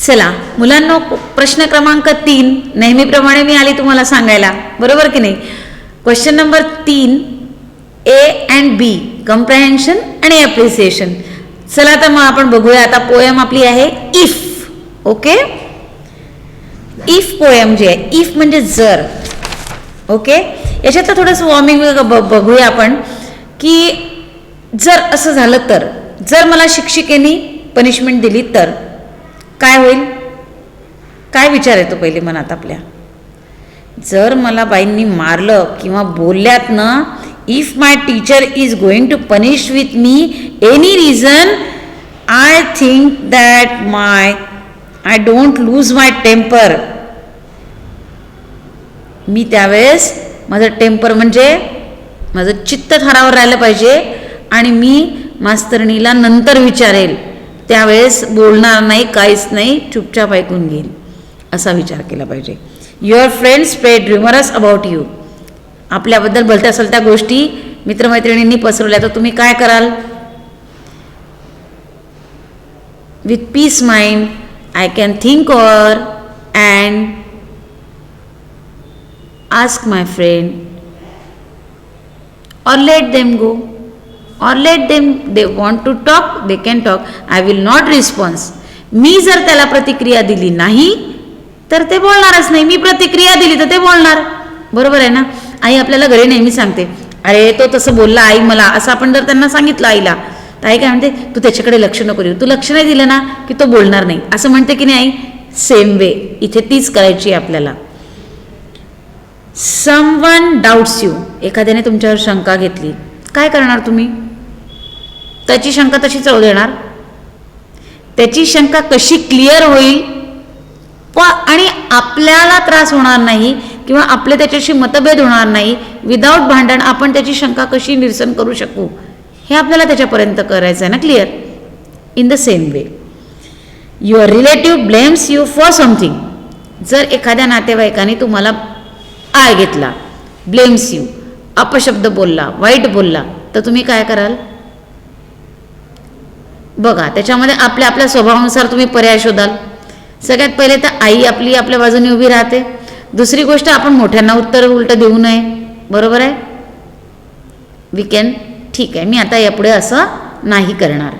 चला मुलांनो, प्रश्न क्रमांक 3 नेहमीप्रमाणे मी आली तुम्हाला सांगायला, बरोबर की नाही. Question number 3 A and B, comprehension आणि अप्रिसिएशन. चला तर मग आपण बघूया. आता पोयम आपली आहे इफ. ओके, इफ पोयम जी आहे, इफ म्हणजे जर. ओके, याच्यातलं थोडंसं वॉर्मिंग बघूया आपण की जर असं झालं तर, जर मला शिक्षिकेने पनिशमेंट दिली तर काय होईल. काय विचार येतो पहिले मनात आपल्या. जर मला बाईंनी मारलं किंवा बोलल्यात ना, if my teacher is going to punish with me any reason, I think that I don't lose my temper. मी त्यावेळेस माझं टेम्पर म्हणजे माझं चित्त थरावर राहिलं पाहिजे आणि मी मास्तरणीला नंतर विचारेल, त्यावेळेस बोलणार नाही, काहीच नाही, चुपचाप ऐकून घेईल, असा विचार केला पाहिजे. Your friends spread rumours about you. आपल्याबद्दल भलत्या सलत्या गोष्टी मित्रमैत्रिणींनी पसरवल्या तर तुम्ही काय कराल. With peace mind I can think over and ask my friend or let them go, or let them, they want to talk, they can talk, I will not respond. मी जर त्याला प्रतिक्रिया दिली नाही तर ते बोलणारच नाही, मी प्रतिक्रिया दिली तर ते बोलणार. बरोबर आहे ना. आई आपल्याला घरी नेहमी सांगते, अरे तो तसं बोलला आई मला, असं आपण जर त्यांना सांगितलं आईला, तर आई काय म्हणते, तू त्याच्याकडे लक्ष नको देऊ, तू लक्ष नाही दिलं ना की तो बोलणार नाही, असं म्हणते की नाही आई. सेम वे इथे तीच करायची आहे आपल्याला. समवन डाऊट्स यू, एखाद्याने तुमच्यावर शंका घेतली, काय करणार तुम्ही. त्याची शंका तशी चढ देणार, त्याची शंका कशी क्लिअर होईल आणि आपल्याला त्रास होणार नाही किंवा आपले त्याच्याशी मतभेद होणार नाही, विदाऊट भांडण आपण त्याची शंका कशी निरसन करू शकू, हे आपल्याला त्याच्यापर्यंत करायचं आहे ना, clear. In the same way your relative blames you for something. जर एखाद्या नातेवाईकाने तुम्हाला आळ घेतला, ब्लेम्स यू, अपशब्द बोलला, वाईट बोलला, तर तुम्ही काय कराल. बघा, त्याच्यामध्ये आपल्या स्वभावानुसार तुम्ही पर्याय शोधाल. सगळ्यात पहिले तर आई आपल्या बाजूने उभी राहते. दुसरी गोष्ट, आपण मोठ्यांना उत्तर उलट देऊ नये. बरोबर आहे. वी कॅन, ठीक आहे, मी आता यापुढे असं नाही करणार.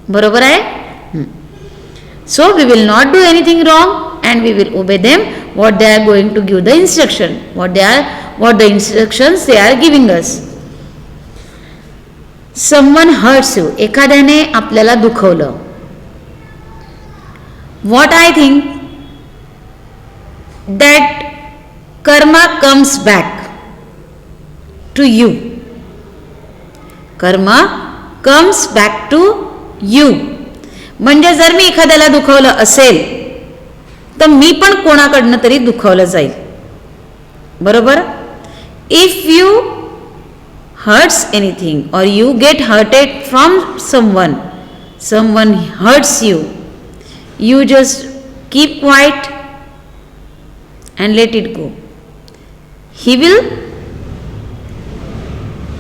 बरोबर आहे. So we will not do anything wrong and we will obey them what they are going to give the instruction, what the instructions they are giving us. Someone hurts you, एखाद्याने आपल्याला दुखवलं. What I think that karma comes back to you. Karma comes back to you. म्हणजे जर मी एखाद्याला दुखवलं असेल तर मी पण कोणाकडनं तरी दुखावलं जाईल. बरोबर. इफ यू हर्ट्स एनिथिंग और you get hurted from someone hurts you, you just keep quiet and let it go. He will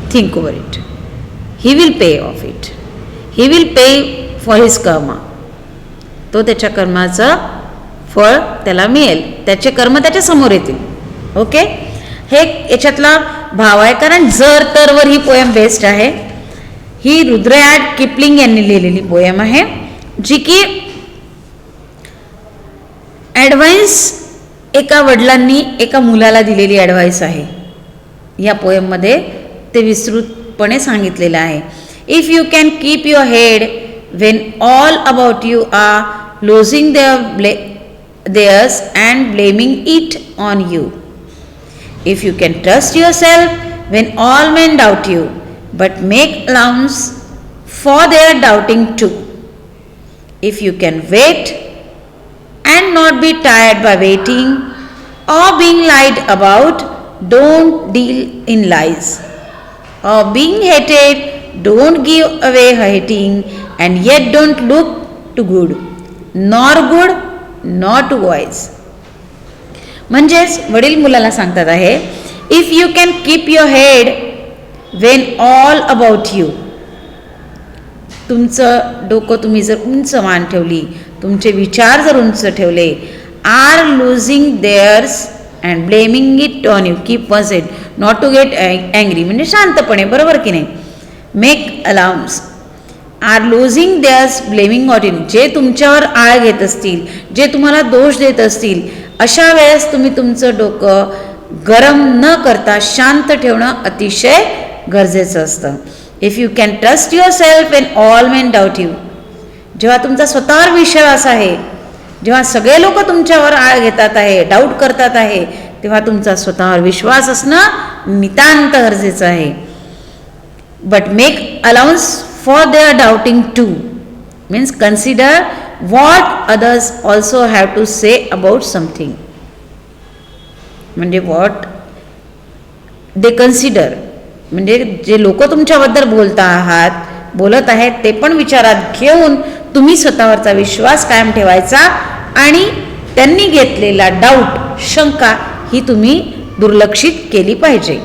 think over it. He will pay off it. He will pay for his karma. तो त्याच्या कर्माचं फळ त्याला मिळेल, त्याचे कर्म त्याच्या समोर येतील. ओके, हे याच्यातला भाव आहे. कारण जर तर वर ही पोयम बेस्ट आहे. ही रुद्रयार्ड किपलिंग यांनी लिहिलेली पोयम आहे, जी की ॲडवाइस एका वडिलांनी एका मुलाला दिलेली ॲडवाइस आहे. या पोयममध्ये ते विस्तृतपणे सांगितलेलं आहे. If you can keep your head when all about you are losing theirs and blaming it on you. If you can trust yourself when all men doubt you, but make allowance for their doubting too. If you can wait and not be tired by waiting or being lied about, don't deal in lies. Or being hated, don't give away hating, and yet don't look too good, nor good not voice. म्हणजेच वडील मुलाला सांगतात आहे, if you can keep your head when all about you, तुमचं डोकं तुम्ही जर उंच मान ठेवली, तुमचे विचार जर उंच ठेवले, are losing theirs and blaming it on you, keep one set not to get angry, म्हणजे शांतपणे, बरोबर की नाही. Make allowance, are losing theirs blaming ought in, जे तुमच्यावर आळ घेत असतील, जे तुम्हाला दोष देत असतील, अशा वेळेस तुम्ही तुमचं डोकं गरम न करता शांत ठेवणं अतिशय गरजेचं असतं. If you can trust your self and all main doubt you, जेव्हा तुमचा स्वतःवर विश्वास आहे, जेव्हा सगळे लोक तुमच्यावर आळ घेतात आहे, डाऊट करतात आहे, तेव्हा तुमचा स्वतःवर विश्वास असणं नितांत गरजेचं आहे. But make allowance for their doubting too, means consider what others also have to say about something, म्हणजे व्हॉट दे कन्सिडर, म्हणजे जे लोक तुमच्याबद्दल बोलत आहेत ते पण विचारात घेऊन तुम्ही स्वतःवरचा विश्वास कायम ठेवायचा आणि त्यांनी घेतलेला डाऊट, शंका ही तुम्ही दुर्लक्षित केली पाहिजे.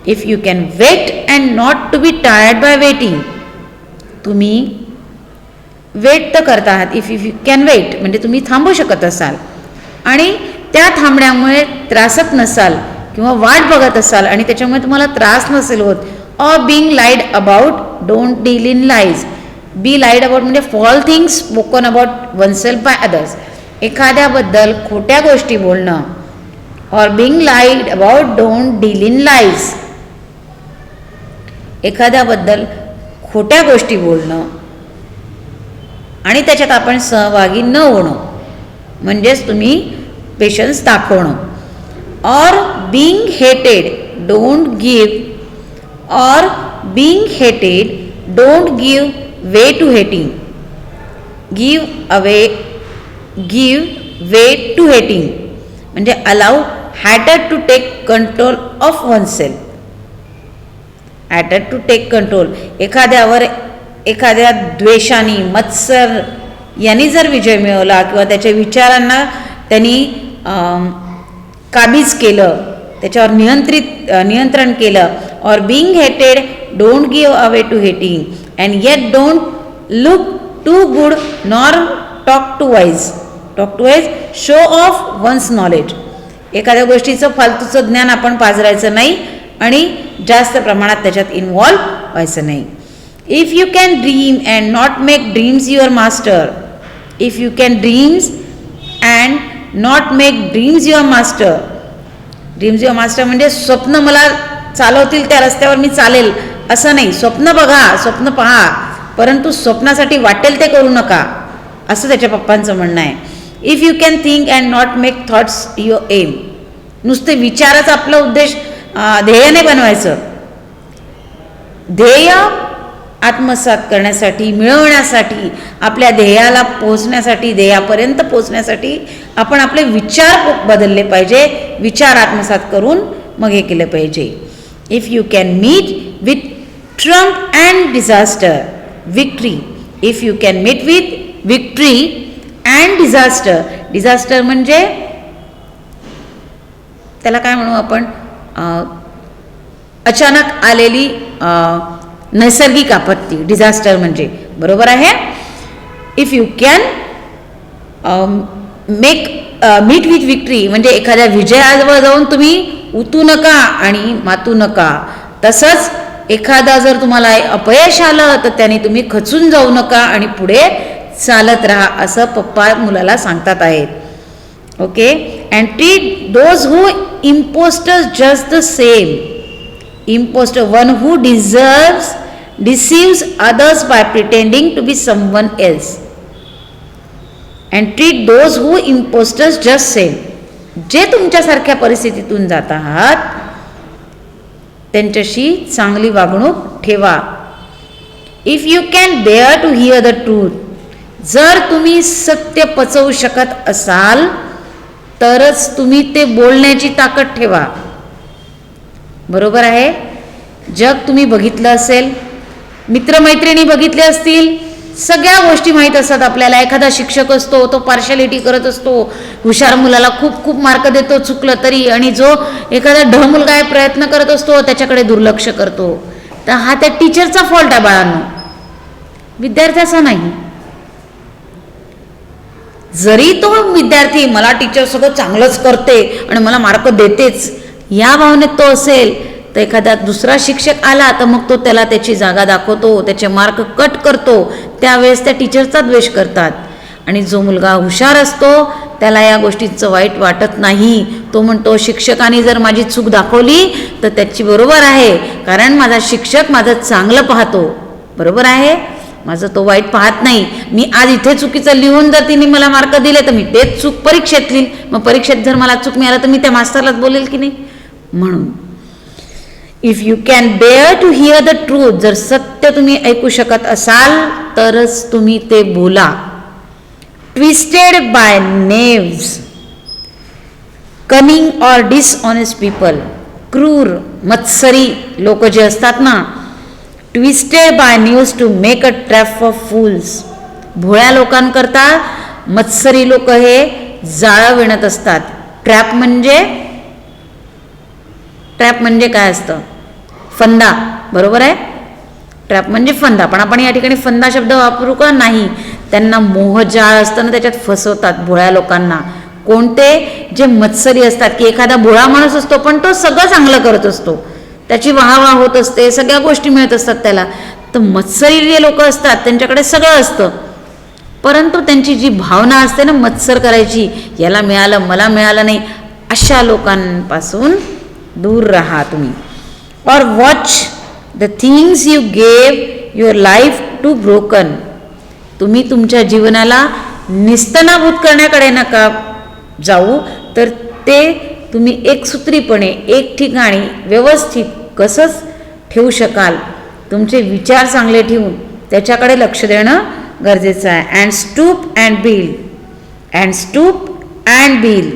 If you can wait and not to be tired by waiting, तुम्ही वेट तर करत आहात, इफ यू कॅन वेट म्हणजे तुम्ही थांबू शकत असाल आणि त्या थांबण्यामुळे त्रासत नसाल किंवा वाट बघत असाल आणि त्याच्यामुळे तुम्हाला त्रास नसेल होत, or being lied about, don't deal in lies, be lied about म्हणजे false things spoken about oneself by others, एखाद्याबद्दल खोट्या गोष्टी बोलणं, or being lied about, don't deal in lies, एखाद्याबद्दल खोट्या गोष्टी बोलणं आणि त्याच्यात आपण सहभागी न होणं, म्हणजेच तुम्ही पेशन्स दाखवणं. Or being hated, don't give, or being hated don't give way to hating, give way to hating म्हणजे allow hatred to take control of oneself, hatred to take control, एखाद्या द्वेषाने, मत्सर यांनी जर विजय मिळवला किंवा त्याच्या विचारांना त्यांनी काबीज केलं, त्याच्यावर नियंत्रण केलं. Or being hated don't give away to hating and yet don't look too good nor talk too wise, show off one's knowledge, एखाद्या गोष्टीचं फालतूचं ज्ञान आपण पाजरायचं नाही आणि जास्त प्रमाणात त्याच्यात इन्व्हॉल्व व्हायचं नाही. If you can dream and not make dreams your master, if you can dreams and not make dreams your master, dreams your master म्हणजे स्वप्न मला चालवतील त्या रस्त्यावर मी चालेल असं नाही, स्वप्न बघा, स्वप्न पहा, परंतु स्वप्नासाठी वाटेल ते करू नका, असं त्याच्या पप्पांचं म्हणणं आहे. If you can think and not make thoughts your aim, नुसते विचारच आपला उद्देश, ध्येय नाही बनवायचं, ध्येय आत्मसात करण्यासाठी, मिळवण्यासाठी, आपल्या ध्येयाला पोहोचण्यासाठी, ध्येयापर्यंत पोहोचण्यासाठी आपण आपले विचार बदलले पाहिजे, विचार आत्मसात करून मग हे केलं पाहिजे. If you can meet with triumph and disaster, victory, if you can meet with victory and disaster, disaster म्हणजे त्याला काय म्हणू आपण, अचानक आलेली नैसर्गिक आपत्ती, डिझास्टर म्हणजे, बरोबर आहे. If you can meet with victory म्हणजे एखाद्या विजयाजवळ जाऊन तुम्ही उतू नका आणि मातू नका, तसंच एखादा जर तुम्हाला अपयश आलं तर त्याने तुम्ही खचून जाऊ नका आणि पुढे चालत राहा, असं पप्पा मुलाला सांगतात आहेत. Okay, and treat those who impostors just the same, imposter, one who deceives others by pretending to be someone else, and treat those who imposters just same, जे तुमच्यासारख्या परिस्थितीतून जात आहात त्यांच्याशी चांगली वागणूक ठेवा. If you can bear to hear the truth, जर तुम्ही सत्य पचवू शकत असाल तरच तुम्ही ते बोलण्याची ताकद ठेवा, बरोबर आहे. जग तुम्ही बघितलं असेल, मित्रमैत्रिणी बघितले असतील, सगळ्या गोष्टी माहीत असतात आपल्याला. एखादा शिक्षक असतो तो पार्शालिटी करत असतो, हुशार मुलाला खूप खूप मार्क देतो चुकलं तरी, आणि जो एखादा ढ मुलगा आहे प्रयत्न करत असतो त्याच्याकडे दुर्लक्ष करतो. तर हा त्या टीचरचा फॉल्ट आहे बाळांनो, विद्यार्थ्याचा नाही. जरी तो विद्यार्थी मला टीचर सगळं चांगलंच करते आणि मला मार्क देतेच या भावनेत तो असेल, तर एखादा दुसरा शिक्षक आला तर मग तो त्याला त्याची जागा दाखवतो, त्याचे मार्क कट करतो, त्यावेळेस त्या टीचरचा द्वेष करतात. आणि जो मुलगा हुशार असतो त्याला या गोष्टीचं वाईट वाटत नाही. तो म्हणतो शिक्षकाने जर माझी चूक दाखवली तर त्याची बरोबर आहे, कारण माझा शिक्षक माझं चांगलं पाहतो, बरोबर आहे, माझं तो वाईट पाहत नाही. मी आज इथे चुकीचं लिहून जर तिने मला मार्क दिले तर मी तेच चूक परीक्षेत लिहील, मग परीक्षेत जर मला चूक मिळालं तर मी त्या मास्तरलाच बोलेल की नाही. म्हणून if you can bear to hear the truth, जर सत्य तुम्ही ऐकू शकत असाल तरच तुम्ही ते बोला. Twisted by knaves, cunning or dishonest people, क्रूर मत्सरी लोक जे असतात ना, twisted by news to make a trap for fools, भोळ्या लोकांकरता मत्सरी लोक हे जाळं विणत असतात. ट्रॅप म्हणजे काय असतं? फंदा, बरोबर आहे, ट्रॅप म्हणजे फंदा. पण आपण या ठिकाणी फंदा शब्द वापरू का नाही. त्यांना मोहजाळ असतं ना, त्याच्यात फसवतात भोळ्या लोकांना. कोणते? जे मत्सरी असतात, की एखादा भोळा माणूस असतो पण तो सगळं चांगलं करत असतो, त्याची वाहवा होत असते, सगळ्या गोष्टी मिळत असतात त्याला. तर मत्सरी जे लोक असतात त्यांच्याकडे सगळं असतं, परंतु त्यांची जी भावना असते ना मत्सर करायची, याला मिळालं मला मिळालं नाही, अशा लोकांपासून दूर राहा तुम्ही. Or watch the things you gave your life to broken, तुम्ही तुमच्या जीवनाला निस्तनाभूत करण्याकडे नका जाऊ, तर ते तुम्ही एकसूत्रीपणे एक ठिकाणी व्यवस्थित कसंच ठेवू शकाल. तुमचे विचार चांगले ठेवून त्याच्याकडे लक्ष देणं गरजेचं आहे. And stoop and build, and stoop and build,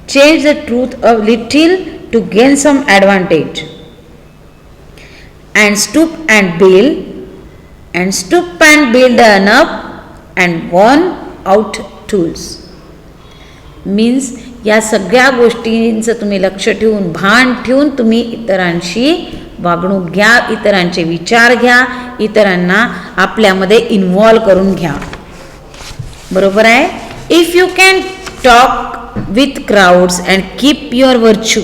change the truth a little to gain some advantage. And stoop and build, and stoop and build अनअप and worn out tools. Means या सगळ्या गोष्टींचं तुम्ही लक्ष ठेवून भान ठेवून तुम्ही इतरांशी वागणूक घ्या, इतरांचे विचार घ्या, इतरांना आपल्यामध्ये इन्व्हॉल्व करून घ्या, बरोबर आहे. If you can talk with crowds and keep your virtue,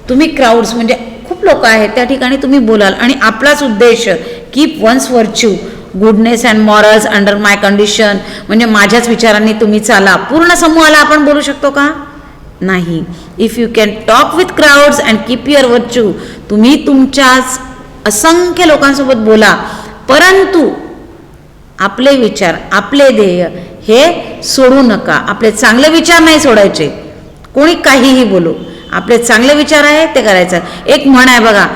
तुम्ही क्राऊड्स म्हणजे खूप लोक आहेत त्या ठिकाणी तुम्ही बोलाल आणि आपलाच उद्देश keep one's virtue, goodness and morals under my condition, म्हणजे माझ्याच विचारांनी तुम्ही चाला. पूर्ण समूहाला आपण बोलू शकतो का? नाही. If you can talk with crowds and keep your virtue, तुम्ही तुमच्याच असंख्य लोकांसोबत बोला, परंतु आपले विचार आपले ध्येय हे सोडू नका. आपले चांगले विचार नाही सोडायचे, कोणी काहीही बोलू, आपले चांगले विचार आहे ते करायचं. एक म्हण आहे बघा,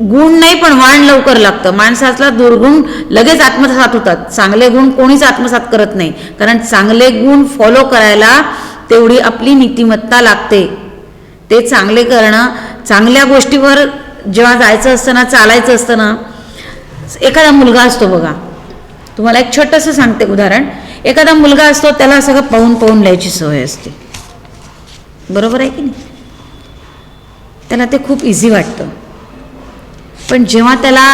गुण नाही पण वाण लवकर लागतं. माणसाला दुर्गुण लगेच आत्मसात होतात, चांगले गुण कोणीच आत्मसात करत नाही, कारण चांगले गुण फॉलो करायला तेवढी आपली नीतिमत्ता लागते. ते चांगले करणं, चांगल्या गोष्टीवर जेव्हा जायचं असतं ना, चालायचं असतं ना, एखादा मुलगा असतो बघा, तुम्हाला एक छोटंसं सांगते उदाहरण. एखादा मुलगा असतो त्याला सगळं पाहून पाहून लिहायची सवय असते, बरोबर आहे की नाही. त्याला ते खूप इझी वाटतं, पण जेव्हा त्याला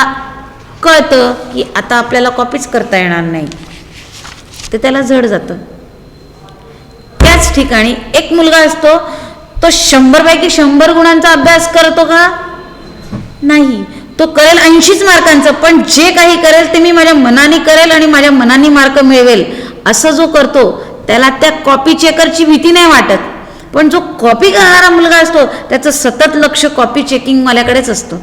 कळतं की आता आपल्याला कॉपीच करता येणार नाही तर त्याला जड जातं. त्याच ठिकाणी एक मुलगा असतो, तो 100 पैकी 100 गुणांचा अभ्यास करतो का? नाही. तो करेल 80च मार्कांचं, पण जे काही करेल ते मी माझ्या मनाने करेल आणि माझ्या मनाने मार्क मिळवेल असं जो करतो त्याला त्या कॉपी चेकरची भीती नाही वाटत. पण जो कॉपी करणारा मुलगा असतो त्याचं सतत लक्ष कॉपी चेकिंग माझ्याकडेच असतं.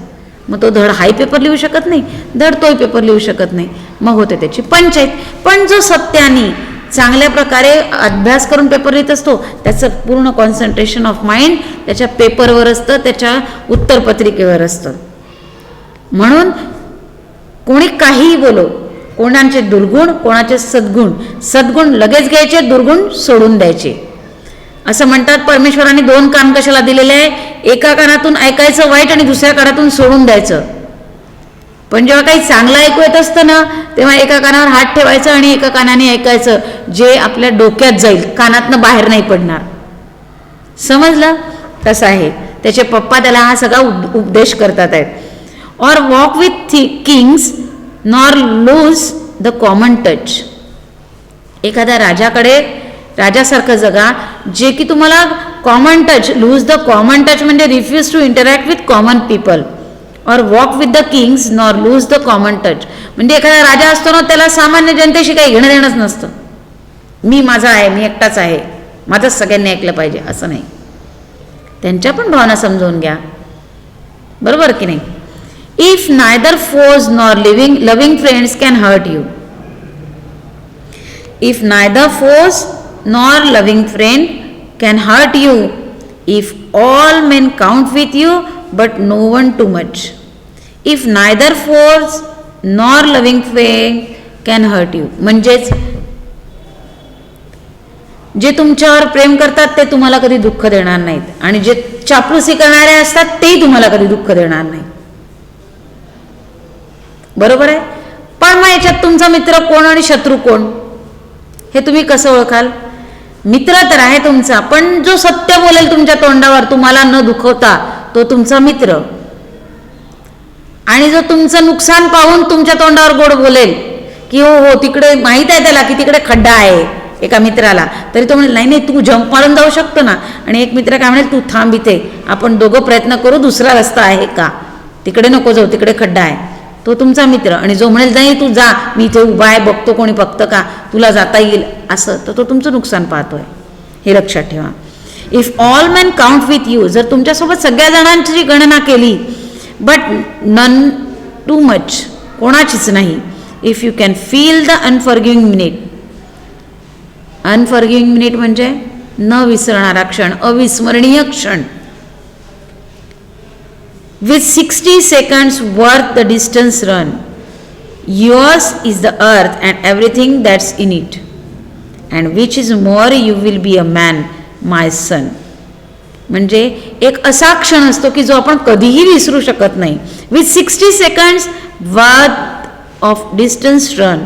मग तो धड हाय पेपर लिहू शकत नाही, धड तोय पेपर लिहू शकत नाही, मग होते त्याची पंचायत. पण जो सत्याने चांगल्या प्रकारे अभ्यास करून पेपर लिहित असतो त्याचं पूर्ण कॉन्सन्ट्रेशन ऑफ माइंड त्याच्या पेपरवर असतं, त्याच्या उत्तरपत्रिकेवर असतं. म्हणून कोणी काहीही बोलो, कोणाचे दुर्गुण कोणाचे सद्गुण, सद्गुण लगेच घ्यायचे, दुर्गुण सोडून द्यायचे. असं म्हणतात परमेश्वराने 2 कान कशाला दिलेले आहे? एका कानातून ऐकायचं वाईट आणि दुसऱ्या कानातून सोडून द्यायचं. पण जेव्हा काही चांगलं ऐकू येत असतं ना तेव्हा एका कानावर हात ठेवायचं आणि एका कानाने ऐकायचं, जे आपल्या डोक्यात जाईल, कानातनं बाहेर नाही पडणार. समजलं? तसं आहे. त्याचे पप्पा त्याला हा सगळा उपदेश करतात आहेत. Or walk with kings nor lose the common touch. एखाद्या राजाकडे राजासारखं जगा, जे की तुम्हाला common touch, lose the common touch म्हणजे refuse to interact with common people, or walk with the kings nor lose the common touch. म्हणजे एखादा राजा असतो ना, त्याला सामान्य जनतेशी काही घेणं देणंच नसतं. मी माझा आहे, मी एकटाच आहे, माझंच सगळ्यांनी ऐकलं पाहिजे असं नाही. त्यांच्या पण भावना समजून घ्या, बरोबर की नाही. If neither force nor loving friends can hurt you, if neither force nor loving friend can hurt you, if all men count with you but no one too much, if neither force nor loving friend can hurt you. म्हणजेच जे तुमच्यावर प्रेम करतात ते तुम्हाला कधी दुःख देणार नाहीत, आणि जे चापलुसी करणारे असतात तेही तुम्हाला कधी दुःख देणार नाही, बरोबर आहे. पण मग याच्यात तुमचा मित्र कोण आणि शत्रू कोण हे तुम्ही कसं ओळखाल. मित्र तर आहे तुमचा, पण जो सत्य बोलेल तुमच्या तोंडावर तुम्हाला न दुखवता तो तुमचा मित्र, आणि जो तुमचं नुकसान पाहून तुमच्या तोंडावर गोड बोलेल की हो हो तिकडे माहीत आहे त्याला की तिकडे खड्डा आहे एका मित्राला, तरी तो म्हणेल नाही नाही तू जंप मारून जाऊ शकतो ना, आणि एक मित्र काय म्हणेल तू थांब इथे, आपण दोघं प्रयत्न करू, दुसरा रस्ता आहे का, तिकडे नको जाऊ तिकडे खड्डा आहे, तो तुमचा मित्र. आणि जो म्हणेल नाही तू जा, मी इथे उभा आहे बघतो कोणी बघतं का, तुला जाता येईल असं, तर तो तुमचं नुकसान पाहतोय. हे लक्षात ठेवा. If all man count with you, जर तुमच्यासोबत सगळ्या जणांची गणना केली, बट नन टू मच, कोणाचीच नाही. If you can feel the unforgiving minute, unforgiving minute म्हणजे न विसरणारा क्षण, अविस्मरणीय क्षण. with 60 seconds worth the distance run, yours is the earth and everything that's in it, and which is more you will be a man, my son. म्हणजे एक असा क्षण असतो की जो आपण कधीही विसरू शकत नाही. with 60 seconds worth of distance run,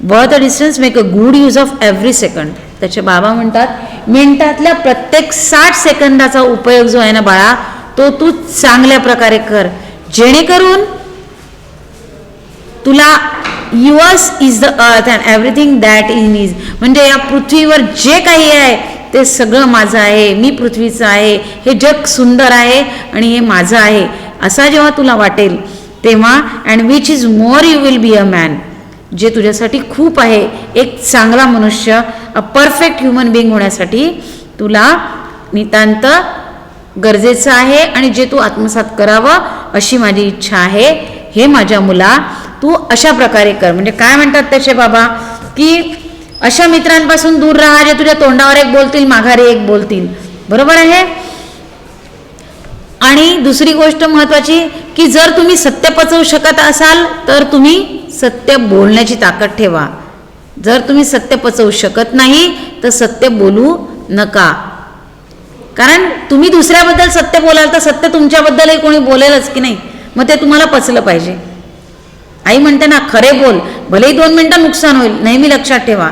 worth a distance make a good use of every second. त्याचे बाबा म्हणतात मिनिटातल्या प्रत्येक 60 सेकंदाचा उपयोग जो आहे ना बाळा, तो तू चांगल्या प्रकारे कर, जेणेकरून तुला yours is the earth and everything that in is, म्हणजे या पृथ्वीवर जे काही आहे ते सगळं माझं आहे, मी पृथ्वीचं आहे, हे जग सुंदर आहे आणि हे माझं आहे, असा जेव्हा तुला वाटेल तेव्हा, and which is more you will be a man, जे तुझ्यासाठी खूप आहे, एक चांगला मनुष्य, अ परफेक्ट ह्युमन बिईंग होण्यासाठी तुला नितांत गरजेचं आहे, आणि जे तू आत्मसात करावं अशी माझी इच्छा आहे. हे माझ्या मुला तू अशा प्रकारे कर. म्हणजे काय म्हणतात त्याचे बाबा की अशा मित्रांपासून दूर राहा जे तुझ्या तोंडावर एक बोलतील माघारी एक बोलतील, बरोबर आहे. आणि दुसरी गोष्ट महत्वाची की जर तुम्ही सत्य पचवू शकत असाल तर तुम्ही सत्य बोलण्याची ताकद ठेवा. जर तुम्ही सत्य पचवू शकत नाही तर सत्य बोलू नका, कारण तुम्ही दुसऱ्याबद्दल सत्य बोलाल तर सत्य तुमच्याबद्दलही कोणी बोलेलच की नाही, मग ते तुम्हाला पचलं पाहिजे. आई म्हणते ना खरे बोल, भलेही 2 मिनिटं नुकसान होईल. नेहमी लक्षात ठेवा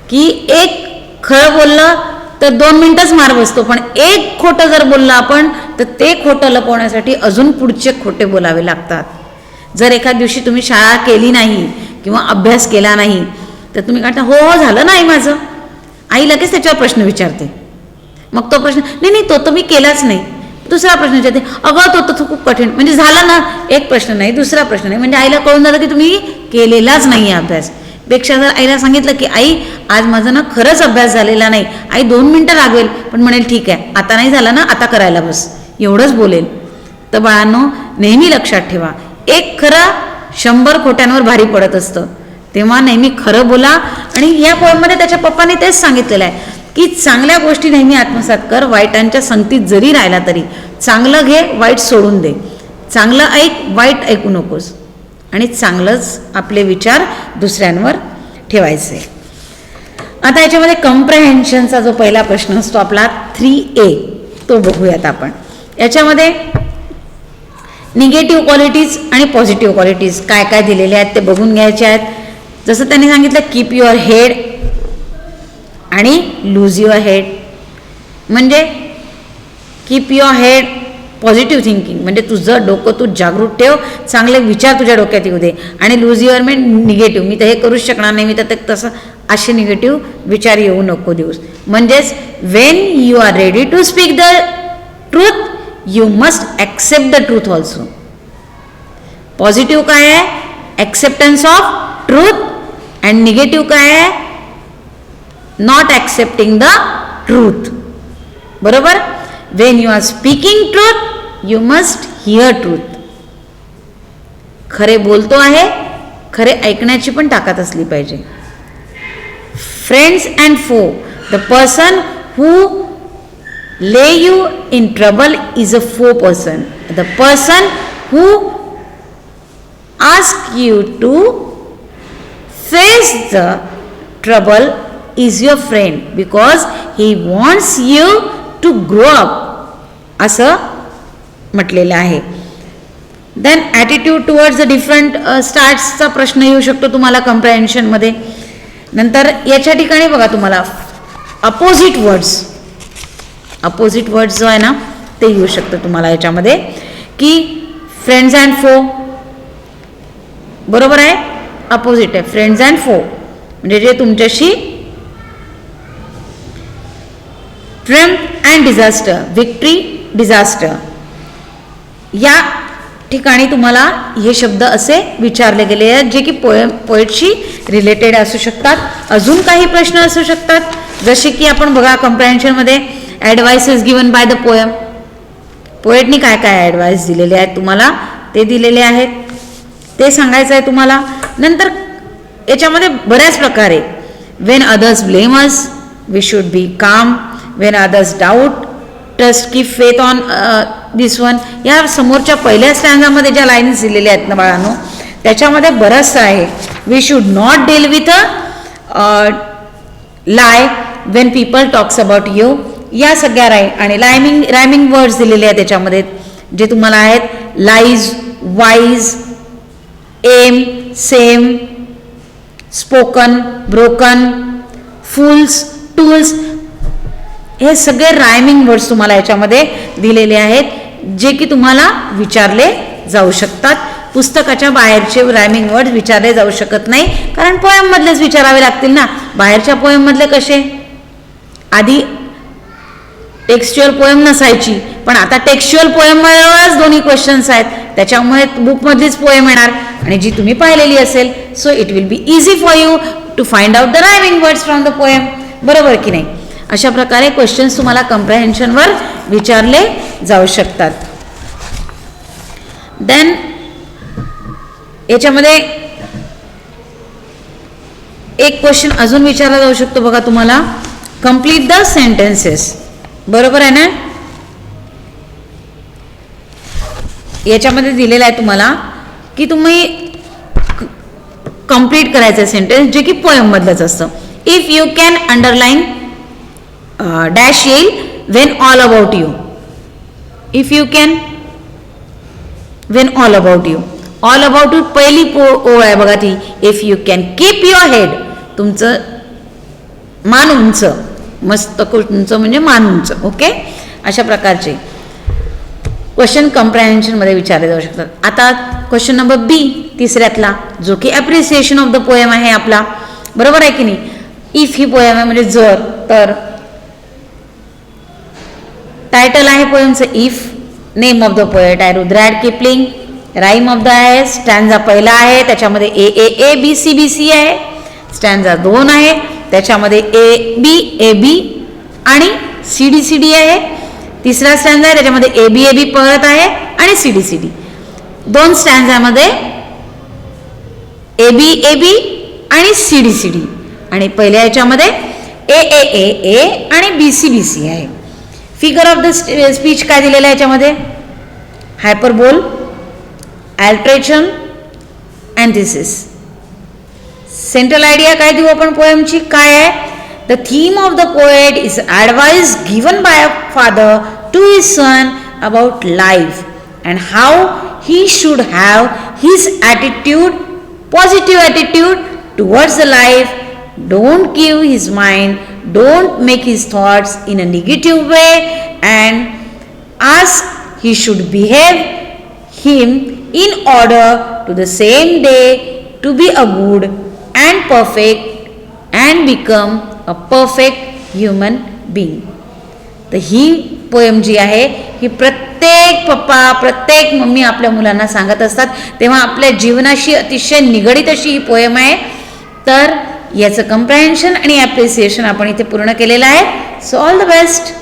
की एक खरं बोललं तर 2 मिनिटंच मार बसतो, पण एक खोटं जर बोललं आपण तर ते खोटं लपवण्यासाठी अजून पुढचे खोटे बोलावे लागतात. जर एखाद दिवशी तुम्ही शाळा केली नाही किंवा अभ्यास केला नाही तर तुम्ही म्हणता हो हो झालं नाही माझं, आई लगेच त्याच्यावर प्रश्न विचारते. मग तो प्रश्न नाही नाही तो मी केलाच नाही, दुसरा प्रश्न विचारते अगं तो खूप कठीण, म्हणजे झाला ना एक प्रश्न नाही दुसरा प्रश्न नाही, म्हणजे आईला कळून जातं की तुम्ही केलेलाच नाही अभ्यास. पेक्षा जर आईला सांगितलं की आई आज माझा ना खरंच अभ्यास झालेला नाही, आई 2 मिनिटं रागवेल पण म्हणेल ठीक आहे आता नाही झाला ना आता करायला बस, एवढंच बोलेल. तर बाळांनो नेहमी लक्षात ठेवा एक खरं 100 खोट्यांवर भारी पडत असतं, तेव्हा नेहमी खरं बोला. आणि या पोएममध्ये त्याच्या पप्पाने तेच सांगितलेलं आहे की चांगल्या गोष्टी नेहमी आत्मसात कर, वाईटांच्या संगतीत जरी राहिला तरी चांगलं घे वाईट सोडून दे, चांगलं ऐक वाईट ऐकू नकोस, आणि चांगलंच आपले विचार दुसऱ्यांवर ठेवायचे. आता याच्यामध्ये कम्प्रेहेन्शनचा जो पहिला प्रश्न असतो आपला 3A तो बघूयात आपण. याच्यामध्ये निगेटिव्ह क्वालिटीज आणि पॉझिटिव्ह क्वालिटीज काय काय दिलेले आहेत ते बघून घ्यायचे आहेत. जसं त्यांनी सांगितलं कीप युअर हेड आणि लूज युअर हेड, म्हणजे keep your head positive thinking म्हणजे तुझं डोकं तू जागृत ठेव, चांगले विचार तुझ्या डोक्यात येऊ दे. आणि लूज युअर माइंड निगेटिव्ह, मी तर हे करूच शकणार नाही, मी तर तसं, असे निगेटिव्ह विचार येऊ नको देऊस. म्हणजेच when you are ready to speak the truth you must accept the truth also. Positive काय आहे? Acceptance of truth. And negative काय आहे? Not accepting the truth. बरोबर. When you are speaking truth you must hear truth. खरे बोलतो आहे, खरे ऐकण्याची पण ताकद असली पाहिजे. Friends and foe, the person who lay you in trouble is a foe person. The person who asks you to face the trouble is your friend because he wants you to grow up, असं म्हटलेलं आहे. Then attitude towards the different स्टार्ट्सचा प्रश्न येऊ शकतो तुम्हाला कम्प्रेहेन्शनमध्ये. नंतर याच्या ठिकाणी बघा तुम्हाला अपोजिट वर्ड्स जो आहे ना ते येऊ शकतं तुम्हाला याच्यामध्ये, की फ्रेंड्स अँड फो. बरोबर आहे, अपोजिट आहे फ्रेंड्स अँड फो, म्हणजे जे तुमच्याशी Trump and disaster, victory disaster, या ठिकाणी तुम्हाला हे शब्द असे विचारले गेले आहेत जे की पोएटशी रिलेटेड असू शकतात. अजून काही प्रश्न असू शकतात, जसे की आपण बघा कम्प्रेहेन्शनमध्ये ॲडवाइसेस गिवन बाय द पोएम. पोएटनी काय काय ॲडवाइस दिलेले आहेत तुम्हाला ते दिलेले आहेत, ते सांगायचं आहे तुम्हाला. नंतर याच्यामध्ये बऱ्याच प्रकारे when others blame us we should be calm, when others doubt trust keep faith on this one. या समोरच्या पहिल्या स्टँजामध्ये ज्या लाईन्स दिलेल्या आहेत ना बाळांनो, त्याच्यामध्ये बरंचसं आहे. We should not deal with a lie when people talks about you, या सगळ्या आणि रायमिंग वर्ड्स दिलेले आहेत त्याच्यामध्ये, जे तुम्हाला आहेत lies, wise, em, same, spoken, broken, fools, tools, हे सगळे रायमिंग वर्ड्स तुम्हाला याच्यामध्ये दिलेले आहेत, जे की तुम्हाला विचारले जाऊ शकतात. पुस्तकाच्या बाहेरचे रायमिंग वर्ड विचारले जाऊ शकत नाही, कारण पोएममधलेच विचारावे लागतील ना. बाहेरच्या पोएममधले कसे, आधी टेक्स्च्युअल पोएम नसायची, पण आता टेक्स्च्युअल पोएमवरच दोन्ही क्वेश्चन्स आहेत, त्याच्यामुळे बुकमधलीच पोएम येणार आणि जी तुम्ही पाहिलेली असेल. So it will be easy for you to find out the rhyming words from the poem. बरोबर की नाही. अशा प्रकारे क्वेश्चन्स तुम्हाला कम्प्रेहेन्शनवर विचारले जाऊ शकतात. देन याच्यामध्ये एक क्वेश्चन अजून विचारला जाऊ शकतो बघा तुम्हाला, कंप्लीट द सेंटेन्सेस. बरोबर आहे ना. याच्यामध्ये दिलेलं आहे तुम्हाला की तुम्ही कंप्लीट करायचं सेंटेन्स जे की पोएम मधलंच असतं. If you can underline dash येईल when all about you. If you can when all about you. All about you पहिली ओळ आहे बघा ती. If you can keep your head, तुमचं मान उंच, मस्तक उंच म्हणजे मान उंच. ओके, अशा प्रकारचे क्वेश्चन कम्प्रेहेन्शनमध्ये विचारले जाऊ शकतात. आता क्वेश्चन नंबर बी तिसऱ्यातला, जो की ॲप्रिसिएशन ऑफ द पोएम आहे आपला. बरोबर आहे की नाही. इफ ही पोएम आहे म्हणजे जर, तर टायटल आहे पोएमचं if. Name of the poet आहे Rudyard Kipling. Rhyme of the आहे स्टँजा पहिला आहे, त्याच्यामध्ये ए बी सी आहे. स्टँजा 2 आहे, त्याच्यामध्ये ए बी आणि सी डी आहे. तिसरा स्टँजा आहे, त्याच्यामध्ये ए बी परत आहे आणि सी डी. 2 स्टँजामध्ये ए बी आणि सी डी आणि पहिल्या याच्यामध्ये ए आणि बी सी आहे. फिगर ऑफ द स्पीच काय दिलेलं आहे याच्यामध्ये, hyperbole, alliteration, antithesis. Central idea काय देऊ आपण पोएमची, काय आहे, the theme of the poet is advice given by a father to his son about life and how he should have his attitude, positive attitude towards the life. Don't give his mind, don't make his thoughts in a negative way and ask he should behave him in order to the same day to be a good and perfect and become a perfect human being. तर ही poem जी आहे ही प्रत्येक पप्पा प्रत्येक mummy आपल्या मुलांना सांगत असतात, तेव्हा आपल्या जीवनाशी अतिशय निगडित अशी ही पोयम आहे. तर याचं कम्प्रेहेन्शन आणि ॲप्रिसिएशन आपण इथे पूर्ण केलेलं आहे. So all the best.